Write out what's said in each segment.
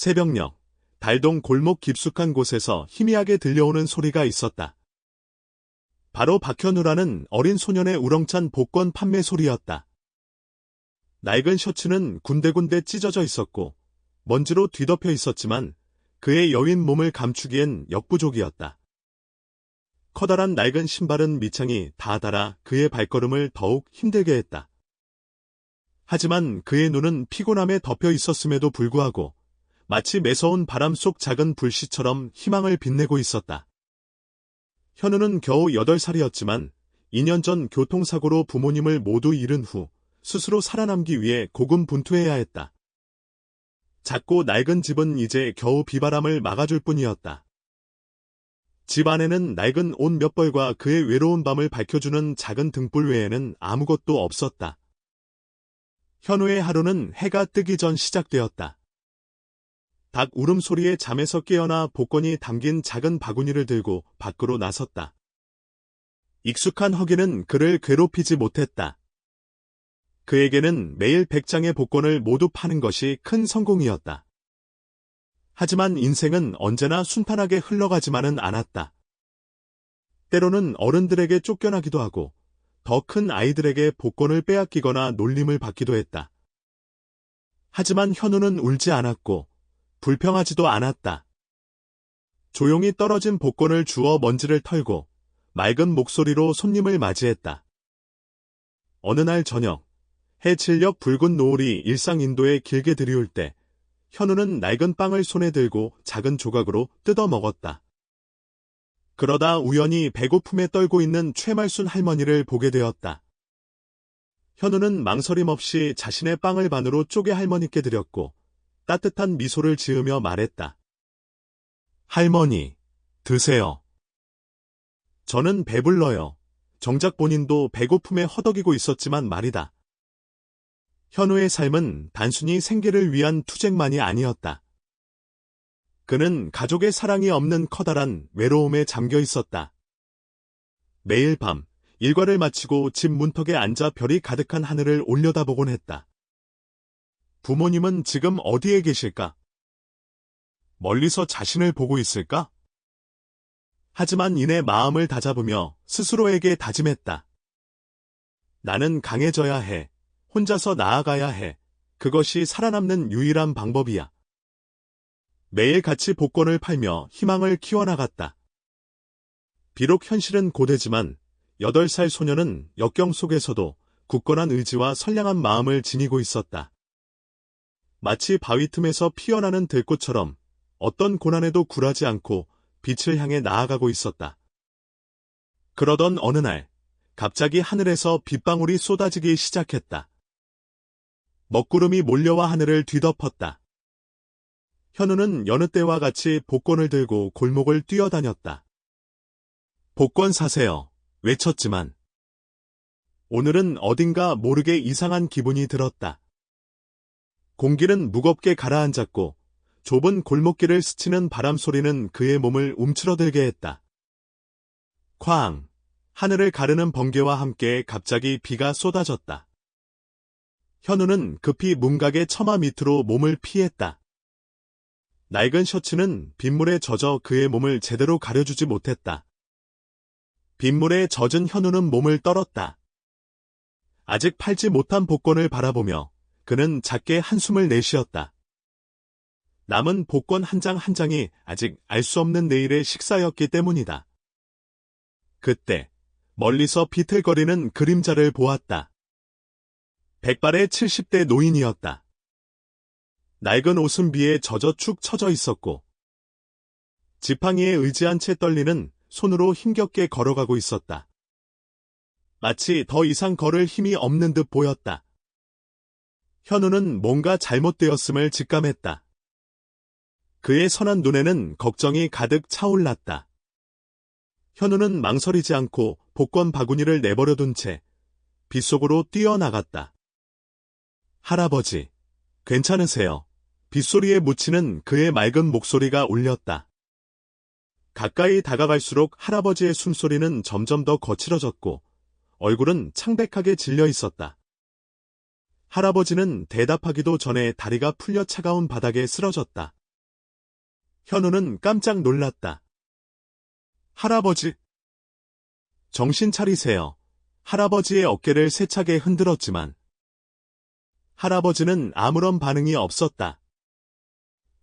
새벽녘, 달동 골목 깊숙한 곳에서 희미하게 들려오는 소리가 있었다. 바로 박현우라는 어린 소년의 우렁찬 복권 판매 소리였다. 낡은 셔츠는 군데군데 찢어져 있었고 먼지로 뒤덮여 있었지만 그의 여윈 몸을 감추기엔 역부족이었다. 커다란 낡은 신발은 밑창이 다 닳아 그의 발걸음을 더욱 힘들게 했다. 하지만 그의 눈은 피곤함에 덮여 있었음에도 불구하고 마치 매서운 바람 속 작은 불씨처럼 희망을 빛내고 있었다. 현우는 겨우 8살이었지만 2년 전 교통사고로 부모님을 모두 잃은 후 스스로 살아남기 위해 고군분투해야 했다. 작고 낡은 집은 이제 겨우 비바람을 막아줄 뿐이었다. 집 안에는 낡은 옷 몇 벌과 그의 외로운 밤을 밝혀주는 작은 등불 외에는 아무것도 없었다. 현우의 하루는 해가 뜨기 전 시작되었다. 닭 울음소리에 잠에서 깨어나 복권이 담긴 작은 바구니를 들고 밖으로 나섰다. 익숙한 허기는 그를 괴롭히지 못했다. 그에게는 매일 100장의 복권을 모두 파는 것이 큰 성공이었다. 하지만 인생은 언제나 순탄하게 흘러가지만은 않았다. 때로는 어른들에게 쫓겨나기도 하고 더 큰 아이들에게 복권을 빼앗기거나 놀림을 받기도 했다. 하지만 현우는 울지 않았고 불평하지도 않았다. 조용히 떨어진 복권을 주워 먼지를 털고 맑은 목소리로 손님을 맞이했다. 어느 날 저녁, 해 칠녘 붉은 노을이 일상 인도에 길게 들이울 때 현우는 낡은 빵을 손에 들고 작은 조각으로 뜯어 먹었다. 그러다 우연히 배고픔에 떨고 있는 최말순 할머니를 보게 되었다. 현우는 망설임 없이 자신의 빵을 반으로 쪼개 할머니께 드렸고 따뜻한 미소를 지으며 말했다. 할머니, 드세요. 저는 배불러요. 정작 본인도 배고픔에 허덕이고 있었지만 말이다. 현우의 삶은 단순히 생계를 위한 투쟁만이 아니었다. 그는 가족의 사랑이 없는 커다란 외로움에 잠겨 있었다. 매일 밤 일과를 마치고 집 문턱에 앉아 별이 가득한 하늘을 올려다보곤 했다. 부모님은 지금 어디에 계실까? 멀리서 자신을 보고 있을까? 하지만 이내 마음을 다잡으며 스스로에게 다짐했다. 나는 강해져야 해. 혼자서 나아가야 해. 그것이 살아남는 유일한 방법이야. 매일 같이 복권을 팔며 희망을 키워나갔다. 비록 현실은 고되지만 8살 소녀는 역경 속에서도 굳건한 의지와 선량한 마음을 지니고 있었다. 마치 바위 틈에서 피어나는 들꽃처럼 어떤 고난에도 굴하지 않고 빛을 향해 나아가고 있었다. 그러던 어느 날, 갑자기 하늘에서 빗방울이 쏟아지기 시작했다. 먹구름이 몰려와 하늘을 뒤덮었다. 현우는 여느 때와 같이 복권을 들고 골목을 뛰어다녔다. 복권 사세요. 외쳤지만 오늘은 어딘가 모르게 이상한 기분이 들었다. 공기는 무겁게 가라앉았고 좁은 골목길을 스치는 바람 소리는 그의 몸을 움츠러들게 했다. 쾅! 하늘을 가르는 번개와 함께 갑자기 비가 쏟아졌다. 현우는 급히 문각의 처마 밑으로 몸을 피했다. 낡은 셔츠는 빗물에 젖어 그의 몸을 제대로 가려주지 못했다. 빗물에 젖은 현우는 몸을 떨었다. 아직 팔지 못한 복권을 바라보며 그는 작게 한숨을 내쉬었다. 남은 복권 한 장 한 장이 아직 알 수 없는 내일의 식사였기 때문이다. 그때 멀리서 비틀거리는 그림자를 보았다. 백발의 70대 노인이었다. 낡은 옷은 비에 젖어 축 처져 있었고 지팡이에 의지한 채 떨리는 손으로 힘겹게 걸어가고 있었다. 마치 더 이상 걸을 힘이 없는 듯 보였다. 현우는 뭔가 잘못되었음을 직감했다. 그의 선한 눈에는 걱정이 가득 차올랐다. 현우는 망설이지 않고 복권 바구니를 내버려둔 채 빗속으로 뛰어나갔다. 할아버지, 괜찮으세요? 빗소리에 묻히는 그의 맑은 목소리가 울렸다. 가까이 다가갈수록 할아버지의 숨소리는 점점 더 거칠어졌고 얼굴은 창백하게 질려 있었다. 할아버지는 대답하기도 전에 다리가 풀려 차가운 바닥에 쓰러졌다. 현우는 깜짝 놀랐다. 할아버지. 정신 차리세요. 할아버지의 어깨를 세차게 흔들었지만 할아버지는 아무런 반응이 없었다.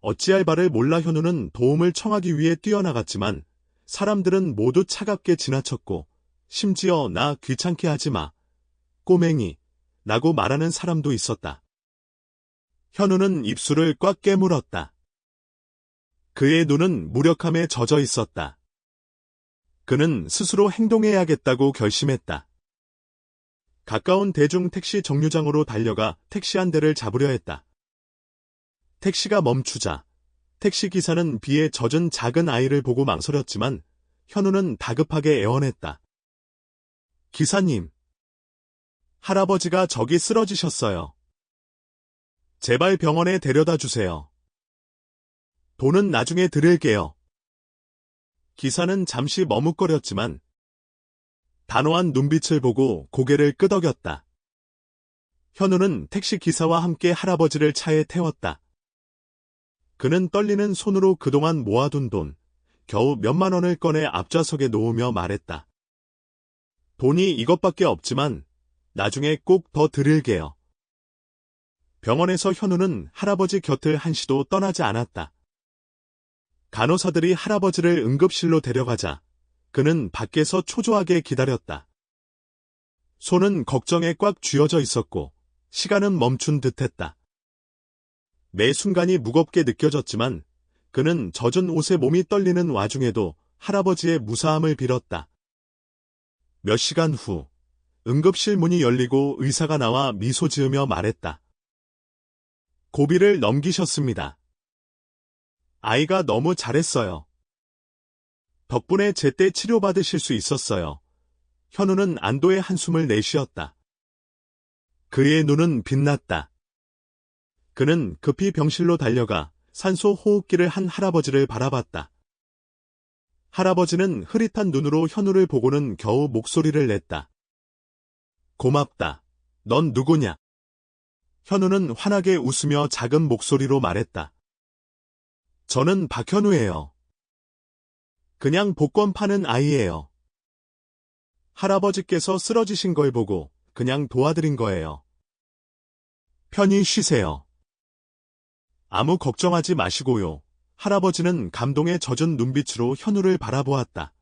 어찌할 바를 몰라 현우는 도움을 청하기 위해 뛰어나갔지만 사람들은 모두 차갑게 지나쳤고 심지어 나 귀찮게 하지 마. 꼬맹이. 라고 말하는 사람도 있었다. 현우는 입술을 꽉 깨물었다. 그의 눈은 무력함에 젖어 있었다. 그는 스스로 행동해야겠다고 결심했다. 가까운 대중 택시 정류장으로 달려가 택시 한 대를 잡으려 했다. 택시가 멈추자 택시기사는 비에 젖은 작은 아이를 보고 망설였지만 현우는 다급하게 애원했다. 기사님. 할아버지가 저기 쓰러지셨어요. 제발 병원에 데려다 주세요. 돈은 나중에 드릴게요. 기사는 잠시 머뭇거렸지만 단호한 눈빛을 보고 고개를 끄덕였다. 현우는 택시기사와 함께 할아버지를 차에 태웠다. 그는 떨리는 손으로 그동안 모아둔 돈, 겨우 몇만 원을 꺼내 앞좌석에 놓으며 말했다. 돈이 이것밖에 없지만 나중에 꼭 더 드릴게요. 병원에서 현우는 할아버지 곁을 한시도 떠나지 않았다. 간호사들이 할아버지를 응급실로 데려가자 그는 밖에서 초조하게 기다렸다. 손은 걱정에 꽉 쥐어져 있었고 시간은 멈춘 듯했다. 매 순간이 무겁게 느껴졌지만 그는 젖은 옷에 몸이 떨리는 와중에도 할아버지의 무사함을 빌었다. 몇 시간 후 응급실 문이 열리고 의사가 나와 미소 지으며 말했다. 고비를 넘기셨습니다. 아이가 너무 잘했어요. 덕분에 제때 치료받으실 수 있었어요. 현우는 안도의 한숨을 내쉬었다. 그의 눈은 빛났다. 그는 급히 병실로 달려가 산소 호흡기를 한 할아버지를 바라봤다. 할아버지는 흐릿한 눈으로 현우를 보고는 겨우 목소리를 냈다. 고맙다. 넌 누구냐? 현우는 환하게 웃으며 작은 목소리로 말했다. 저는 박현우예요. 그냥 복권 파는 아이예요. 할아버지께서 쓰러지신 걸 보고 그냥 도와드린 거예요. 편히 쉬세요. 아무 걱정하지 마시고요. 할아버지는 감동에 젖은 눈빛으로 현우를 바라보았다.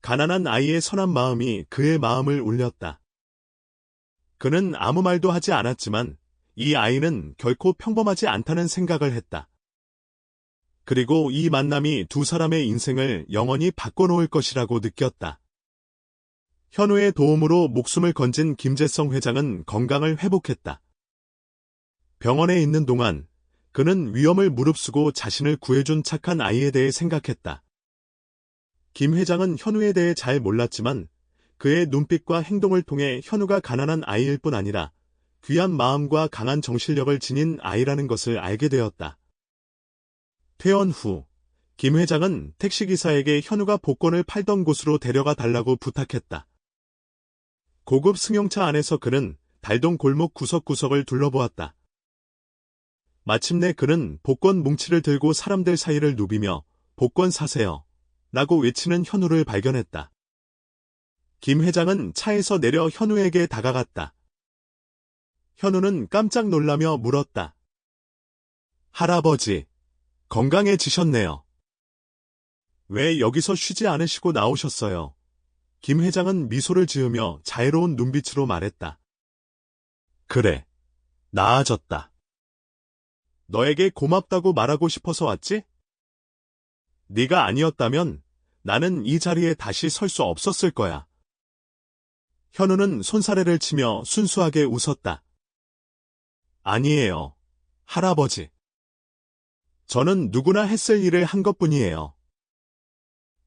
가난한 아이의 선한 마음이 그의 마음을 울렸다. 그는 아무 말도 하지 않았지만 이 아이는 결코 평범하지 않다는 생각을 했다. 그리고 이 만남이 두 사람의 인생을 영원히 바꿔놓을 것이라고 느꼈다. 현우의 도움으로 목숨을 건진 김재성 회장은 건강을 회복했다. 병원에 있는 동안 그는 위험을 무릅쓰고 자신을 구해준 착한 아이에 대해 생각했다. 김 회장은 현우에 대해 잘 몰랐지만 그의 눈빛과 행동을 통해 현우가 가난한 아이일 뿐 아니라 귀한 마음과 강한 정신력을 지닌 아이라는 것을 알게 되었다. 퇴원 후 김 회장은 택시기사에게 현우가 복권을 팔던 곳으로 데려가 달라고 부탁했다. 고급 승용차 안에서 그는 달동 골목 구석구석을 둘러보았다. 마침내 그는 복권 뭉치를 들고 사람들 사이를 누비며 복권 사세요 라고 외치는 현우를 발견했다. 김 회장은 차에서 내려 현우에게 다가갔다. 현우는 깜짝 놀라며 물었다. 할아버지, 건강해지셨네요. 왜 여기서 쉬지 않으시고 나오셨어요? 김 회장은 미소를 지으며 자애로운 눈빛으로 말했다. 그래, 나아졌다. 너에게 고맙다고 말하고 싶어서 왔지? 네가 아니었다면 나는 이 자리에 다시 설 수 없었을 거야. 현우는 손사래를 치며 순수하게 웃었다. 아니에요, 할아버지. 저는 누구나 했을 일을 한 것뿐이에요.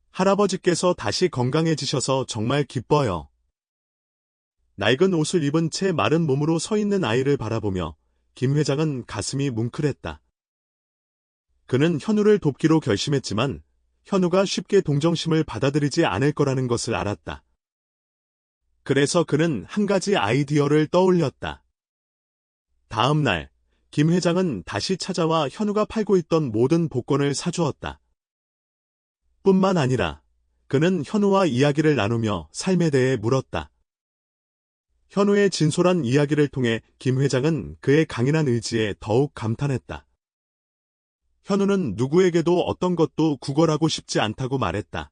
할아버지께서 다시 건강해지셔서 정말 기뻐요. 낡은 옷을 입은 채 마른 몸으로 서 있는 아이를 바라보며 김 회장은 가슴이 뭉클했다. 그는 현우를 돕기로 결심했지만 현우가 쉽게 동정심을 받아들이지 않을 거라는 것을 알았다. 그래서 그는 한 가지 아이디어를 떠올렸다. 다음 날 김 회장은 다시 찾아와 현우가 팔고 있던 모든 복권을 사주었다. 뿐만 아니라 그는 현우와 이야기를 나누며 삶에 대해 물었다. 현우의 진솔한 이야기를 통해 김 회장은 그의 강인한 의지에 더욱 감탄했다. 현우는 누구에게도 어떤 것도 구걸하고 싶지 않다고 말했다.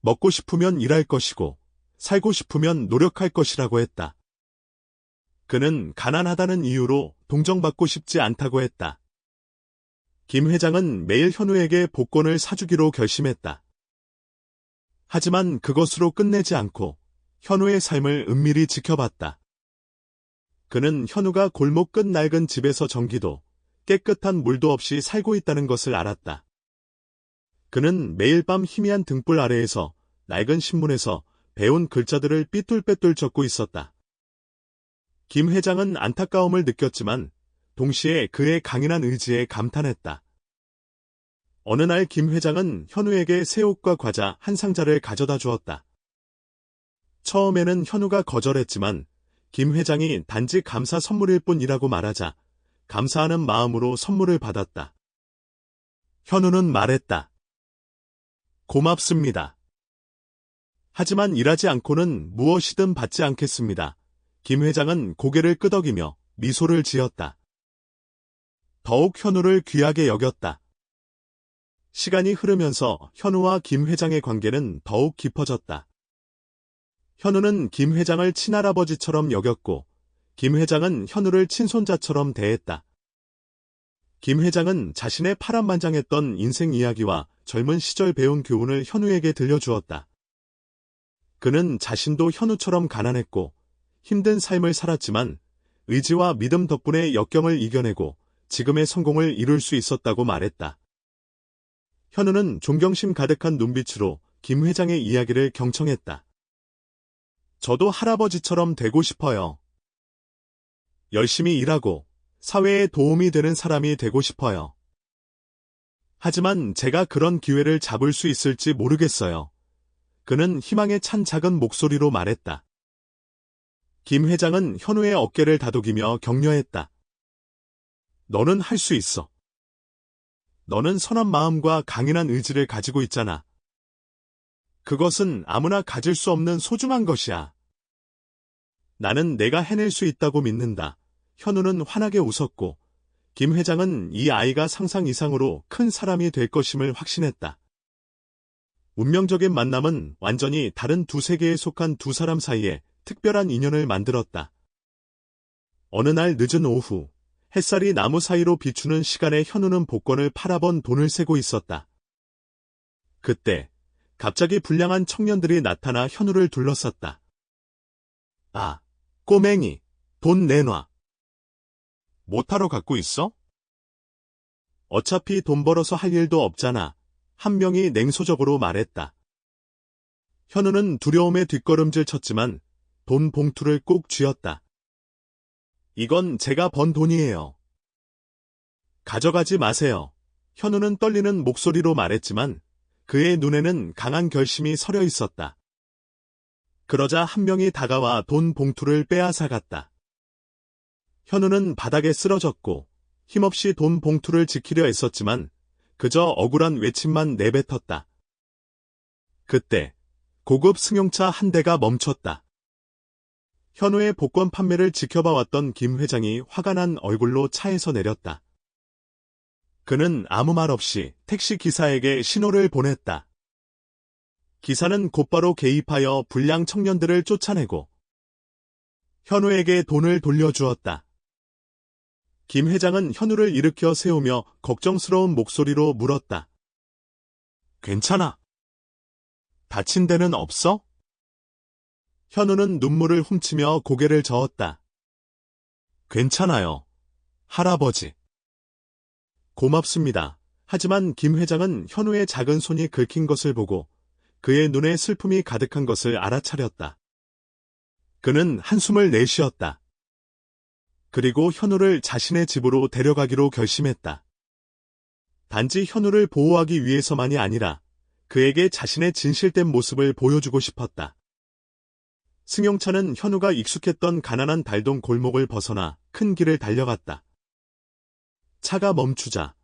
먹고 싶으면 일할 것이고 살고 싶으면 노력할 것이라고 했다. 그는 가난하다는 이유로 동정받고 싶지 않다고 했다. 김 회장은 매일 현우에게 복권을 사주기로 결심했다. 하지만 그것으로 끝내지 않고 현우의 삶을 은밀히 지켜봤다. 그는 현우가 골목 끝 낡은 집에서 전기도, 깨끗한 물도 없이 살고 있다는 것을 알았다. 그는 매일 밤 희미한 등불 아래에서 낡은 신문에서 배운 글자들을 삐뚤빼뚤 적고 있었다. 김 회장은 안타까움을 느꼈지만 동시에 그의 강인한 의지에 감탄했다. 어느 날 김 회장은 현우에게 새옷과 과자 한 상자를 가져다 주었다. 처음에는 현우가 거절했지만 김 회장이 단지 감사 선물일 뿐이라고 말하자 감사하는 마음으로 선물을 받았다. 현우는 말했다. 고맙습니다. 하지만 일하지 않고는 무엇이든 받지 않겠습니다. 김 회장은 고개를 끄덕이며 미소를 지었다. 더욱 현우를 귀하게 여겼다. 시간이 흐르면서 현우와 김 회장의 관계는 더욱 깊어졌다. 현우는 김 회장을 친할아버지처럼 여겼고 김 회장은 현우를 친손자처럼 대했다. 김 회장은 자신의 파란만장했던 인생 이야기와 젊은 시절 배운 교훈을 현우에게 들려주었다. 그는 자신도 현우처럼 가난했고 힘든 삶을 살았지만 의지와 믿음 덕분에 역경을 이겨내고 지금의 성공을 이룰 수 있었다고 말했다. 현우는 존경심 가득한 눈빛으로 김 회장의 이야기를 경청했다. 저도 할아버지처럼 되고 싶어요. 열심히 일하고 사회에 도움이 되는 사람이 되고 싶어요. 하지만 제가 그런 기회를 잡을 수 있을지 모르겠어요. 그는 희망에 찬 작은 목소리로 말했다. 김 회장은 현우의 어깨를 다독이며 격려했다. 너는 할 수 있어. 너는 선한 마음과 강인한 의지를 가지고 있잖아. 그것은 아무나 가질 수 없는 소중한 것이야. 나는 내가 해낼 수 있다고 믿는다. 현우는 환하게 웃었고 김 회장은 이 아이가 상상 이상으로 큰 사람이 될 것임을 확신했다. 운명적인 만남은 완전히 다른 두 세계에 속한 두 사람 사이에 특별한 인연을 만들었다. 어느 날 늦은 오후, 햇살이 나무 사이로 비추는 시간에 현우는 복권을 팔아본 돈을 세고 있었다. 그때 갑자기 불량한 청년들이 나타나 현우를 둘러쌌다. 아, 꼬맹이, 돈 내놔. 뭐하러 갖고 있어? 어차피 돈 벌어서 할 일도 없잖아. 한 명이 냉소적으로 말했다. 현우는 두려움에 뒷걸음질 쳤지만 돈 봉투를 꼭 쥐었다. 이건 제가 번 돈이에요. 가져가지 마세요. 현우는 떨리는 목소리로 말했지만 그의 눈에는 강한 결심이 서려 있었다. 그러자 한 명이 다가와 돈 봉투를 빼앗아갔다. 현우는 바닥에 쓰러졌고 힘없이 돈 봉투를 지키려 애썼지만 그저 억울한 외침만 내뱉었다. 그때 고급 승용차 한 대가 멈췄다. 현우의 복권 판매를 지켜봐왔던 김 회장이 화가 난 얼굴로 차에서 내렸다. 그는 아무 말 없이 택시 기사에게 신호를 보냈다. 기사는 곧바로 개입하여 불량 청년들을 쫓아내고 현우에게 돈을 돌려주었다. 김 회장은 현우를 일으켜 세우며 걱정스러운 목소리로 물었다. 괜찮아? 다친 데는 없어? 현우는 눈물을 훔치며 고개를 저었다. 괜찮아요, 할아버지. 고맙습니다. 하지만 김 회장은 현우의 작은 손이 긁힌 것을 보고 그의 눈에 슬픔이 가득한 것을 알아차렸다. 그는 한숨을 내쉬었다. 그리고 현우를 자신의 집으로 데려가기로 결심했다. 단지 현우를 보호하기 위해서만이 아니라 그에게 자신의 진실된 모습을 보여주고 싶었다. 승용차는 현우가 익숙했던 가난한 달동 골목을 벗어나 큰 길을 달려갔다. 차가 멈추자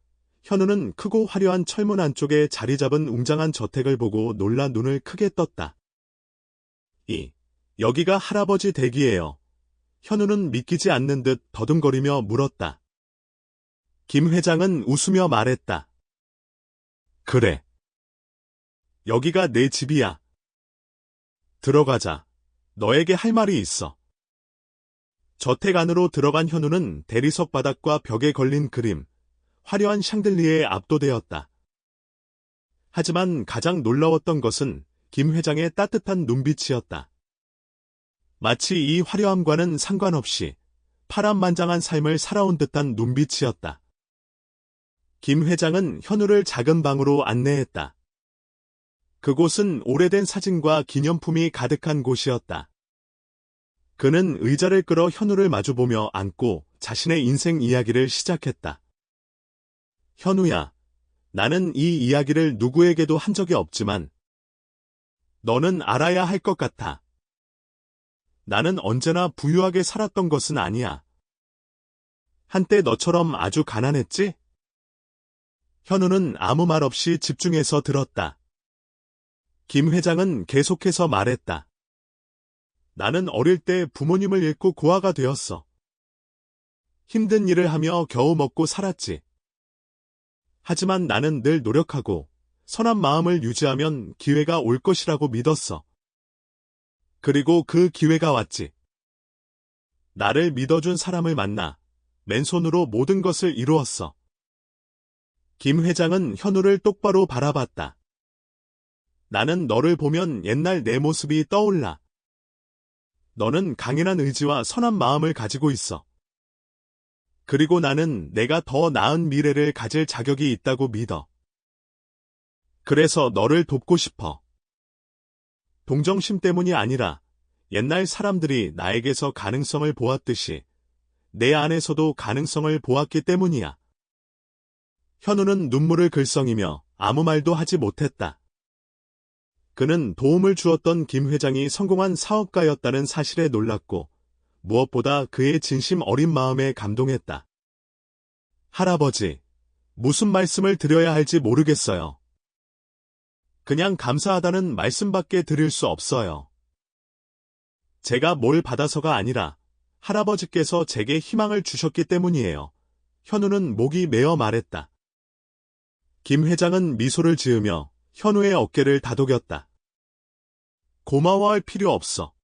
현우는 크고 화려한 철문 안쪽에 자리 잡은 웅장한 저택을 보고 놀라 눈을 크게 떴다. 여기가 할아버지 댁이에요. 현우는 믿기지 않는 듯 더듬거리며 물었다. 김 회장은 웃으며 말했다. 그래. 여기가 내 집이야. 들어가자. 너에게 할 말이 있어. 저택 안으로 들어간 현우는 대리석 바닥과 벽에 걸린 그림, 화려한 샹들리에에 압도되었다. 하지만 가장 놀라웠던 것은 김 회장의 따뜻한 눈빛이었다. 마치 이 화려함과는 상관없이 파란만장한 삶을 살아온 듯한 눈빛이었다. 김 회장은 현우를 작은 방으로 안내했다. 그곳은 오래된 사진과 기념품이 가득한 곳이었다. 그는 의자를 끌어 현우를 마주보며 앉고 자신의 인생 이야기를 시작했다. 현우야, 나는 이 이야기를 누구에게도 한 적이 없지만 너는 알아야 할 것 같아. 나는 언제나 부유하게 살았던 것은 아니야. 한때 너처럼 아주 가난했지? 현우는 아무 말 없이 집중해서 들었다. 김 회장은 계속해서 말했다. 나는 어릴 때 부모님을 잃고 고아가 되었어. 힘든 일을 하며 겨우 먹고 살았지. 하지만 나는 늘 노력하고 선한 마음을 유지하면 기회가 올 것이라고 믿었어. 그리고 그 기회가 왔지. 나를 믿어준 사람을 만나 맨손으로 모든 것을 이루었어. 김 회장은 현우를 똑바로 바라봤다. 나는 너를 보면 옛날 내 모습이 떠올라. 너는 강인한 의지와 선한 마음을 가지고 있어. 그리고 나는 내가 더 나은 미래를 가질 자격이 있다고 믿어. 그래서 너를 돕고 싶어. 동정심 때문이 아니라 옛날 사람들이 나에게서 가능성을 보았듯이 내 안에서도 가능성을 보았기 때문이야. 현우는 눈물을 글썽이며 아무 말도 하지 못했다. 그는 도움을 주었던 김 회장이 성공한 사업가였다는 사실에 놀랐고 무엇보다 그의 진심 어린 마음에 감동했다. 할아버지, 무슨 말씀을 드려야 할지 모르겠어요. 그냥 감사하다는 말씀밖에 드릴 수 없어요. 제가 뭘 받아서가 아니라 할아버지께서 제게 희망을 주셨기 때문이에요. 현우는 목이 메어 말했다. 김 회장은 미소를 지으며 현우의 어깨를 다독였다. 고마워할 필요 없어.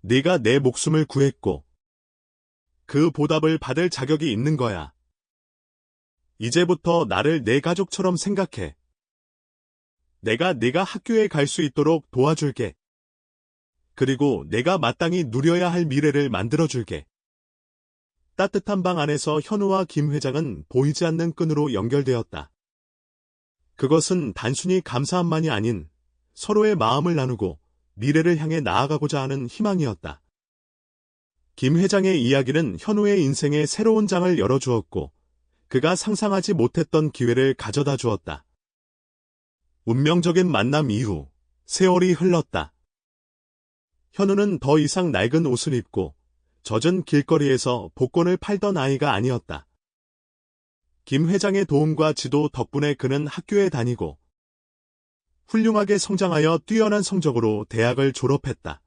네가 내 목숨을 구했고 그 보답을 받을 자격이 있는 거야. 이제부터 나를 내 가족처럼 생각해. 네가 학교에 갈 수 있도록 도와줄게. 그리고 내가 마땅히 누려야 할 미래를 만들어줄게. 따뜻한 방 안에서 현우와 김 회장은 보이지 않는 끈으로 연결되었다. 그것은 단순히 감사함만이 아닌 서로의 마음을 나누고 미래를 향해 나아가고자 하는 희망이었다. 김 회장의 이야기는 현우의 인생에 새로운 장을 열어주었고 그가 상상하지 못했던 기회를 가져다 주었다. 운명적인 만남 이후 세월이 흘렀다. 현우는 더 이상 낡은 옷을 입고 젖은 길거리에서 복권을 팔던 아이가 아니었다. 김 회장의 도움과 지도 덕분에 그는 학교에 다니고 훌륭하게 성장하여 뛰어난 성적으로 대학을 졸업했다.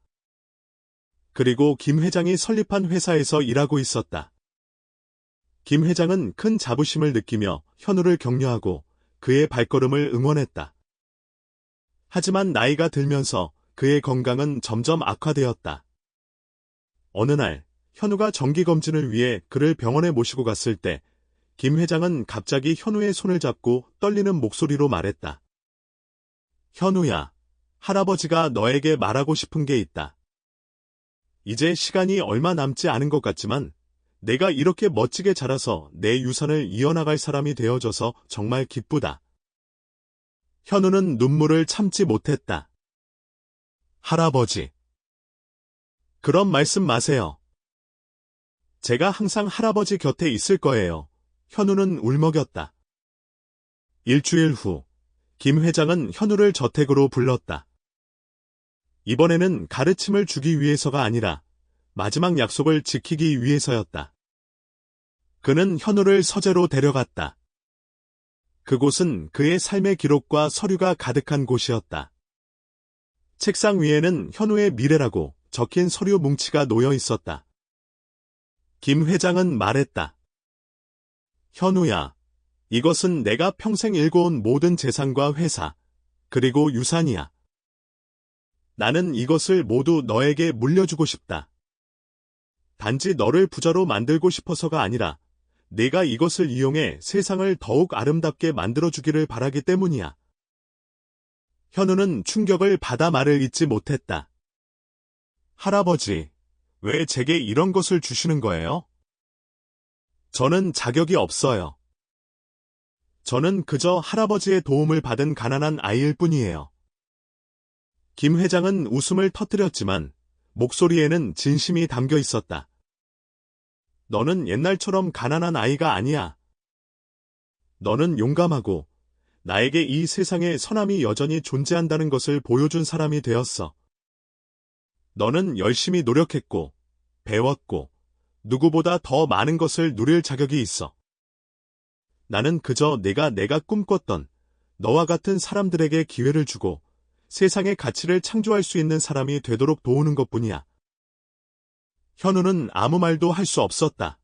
그리고 김 회장이 설립한 회사에서 일하고 있었다. 김 회장은 큰 자부심을 느끼며 현우를 격려하고 그의 발걸음을 응원했다. 하지만 나이가 들면서 그의 건강은 점점 악화되었다. 어느 날 현우가 정기검진을 위해 그를 병원에 모시고 갔을 때 김 회장은 갑자기 현우의 손을 잡고 떨리는 목소리로 말했다. 현우야, 할아버지가 너에게 말하고 싶은 게 있다. 이제 시간이 얼마 남지 않은 것 같지만 내가 이렇게 멋지게 자라서 내 유산을 이어나갈 사람이 되어줘서 정말 기쁘다. 현우는 눈물을 참지 못했다. 할아버지. 그런 말씀 마세요. 제가 항상 할아버지 곁에 있을 거예요. 현우는 울먹였다. 일주일 후, 김 회장은 현우를 저택으로 불렀다. 이번에는 가르침을 주기 위해서가 아니라 마지막 약속을 지키기 위해서였다. 그는 현우를 서재로 데려갔다. 그곳은 그의 삶의 기록과 서류가 가득한 곳이었다. 책상 위에는 현우의 미래라고 적힌 서류 뭉치가 놓여 있었다. 김 회장은 말했다. 현우야, 이것은 내가 평생 일궈온 모든 재산과 회사, 그리고 유산이야. 나는 이것을 모두 너에게 물려주고 싶다. 단지 너를 부자로 만들고 싶어서가 아니라 내가 이것을 이용해 세상을 더욱 아름답게 만들어주기를 바라기 때문이야. 현우는 충격을 받아 말을 잇지 못했다. 할아버지, 왜 제게 이런 것을 주시는 거예요? 저는 자격이 없어요. 저는 그저 할아버지의 도움을 받은 가난한 아이일 뿐이에요. 김 회장은 웃음을 터뜨렸지만 목소리에는 진심이 담겨 있었다. 너는 옛날처럼 가난한 아이가 아니야. 너는 용감하고 나에게 이 세상에 선함이 여전히 존재한다는 것을 보여준 사람이 되었어. 너는 열심히 노력했고, 배웠고, 누구보다 더 많은 것을 누릴 자격이 있어. 나는 그저 내가 꿈꿨던 너와 같은 사람들에게 기회를 주고 세상의 가치를 창조할 수 있는 사람이 되도록 도우는 것뿐이야. 현우는 아무 말도 할 수 없었다.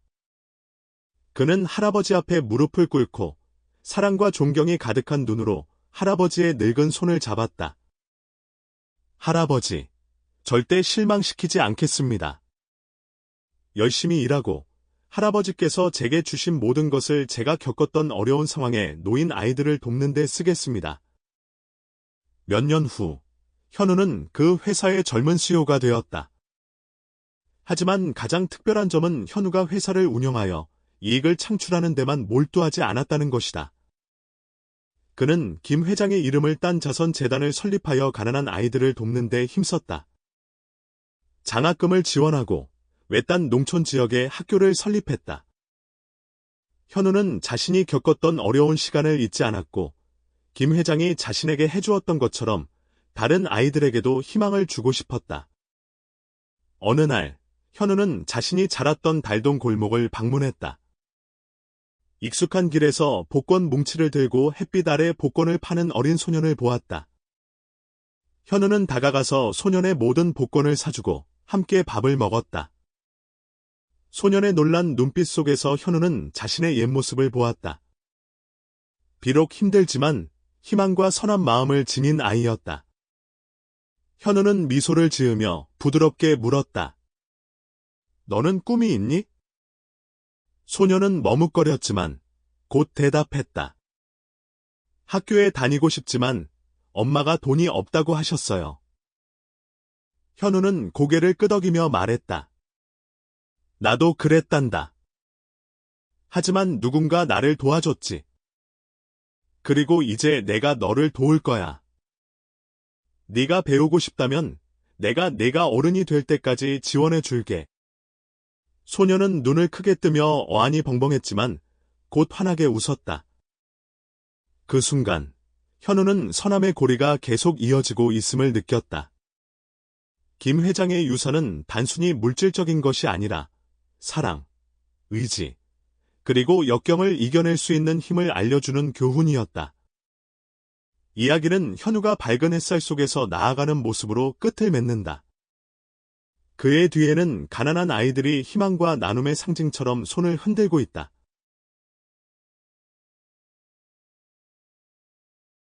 그는 할아버지 앞에 무릎을 꿇고 사랑과 존경이 가득한 눈으로 할아버지의 늙은 손을 잡았다. 할아버지, 절대 실망시키지 않겠습니다. 열심히 일하고 할아버지께서 제게 주신 모든 것을 제가 겪었던 어려운 상황에 놓인 아이들을 돕는 데 쓰겠습니다. 몇 년 후, 현우는 그 회사의 젊은 CEO가 되었다. 하지만 가장 특별한 점은 현우가 회사를 운영하여 이익을 창출하는 데만 몰두하지 않았다는 것이다. 그는 김 회장의 이름을 딴 자선재단을 설립하여 가난한 아이들을 돕는 데 힘썼다. 장학금을 지원하고 외딴 농촌 지역에 학교를 설립했다. 현우는 자신이 겪었던 어려운 시간을 잊지 않았고 김 회장이 자신에게 해주었던 것처럼 다른 아이들에게도 희망을 주고 싶었다. 어느 날 현우는 자신이 자랐던 달동 골목을 방문했다. 익숙한 길에서 복권 뭉치를 들고 햇빛 아래 복권을 파는 어린 소년을 보았다. 현우는 다가가서 소년의 모든 복권을 사주고 함께 밥을 먹었다. 소년의 놀란 눈빛 속에서 현우는 자신의 옛 모습을 보았다. 비록 힘들지만 희망과 선한 마음을 지닌 아이였다. 현우는 미소를 지으며 부드럽게 물었다. 너는 꿈이 있니? 소년은 머뭇거렸지만 곧 대답했다. 학교에 다니고 싶지만 엄마가 돈이 없다고 하셨어요. 현우는 고개를 끄덕이며 말했다. 나도 그랬단다. 하지만 누군가 나를 도와줬지. 그리고 이제 내가 너를 도울 거야. 네가 배우고 싶다면 내가 어른이 될 때까지 지원해 줄게. 소녀는 눈을 크게 뜨며 어안이 벙벙했지만 곧 환하게 웃었다. 그 순간 현우는 선함의 고리가 계속 이어지고 있음을 느꼈다. 김 회장의 유산은 단순히 물질적인 것이 아니라 사랑, 의지, 그리고 역경을 이겨낼 수 있는 힘을 알려주는 교훈이었다. 이야기는 현우가 밝은 햇살 속에서 나아가는 모습으로 끝을 맺는다. 그의 뒤에는 가난한 아이들이 희망과 나눔의 상징처럼 손을 흔들고 있다.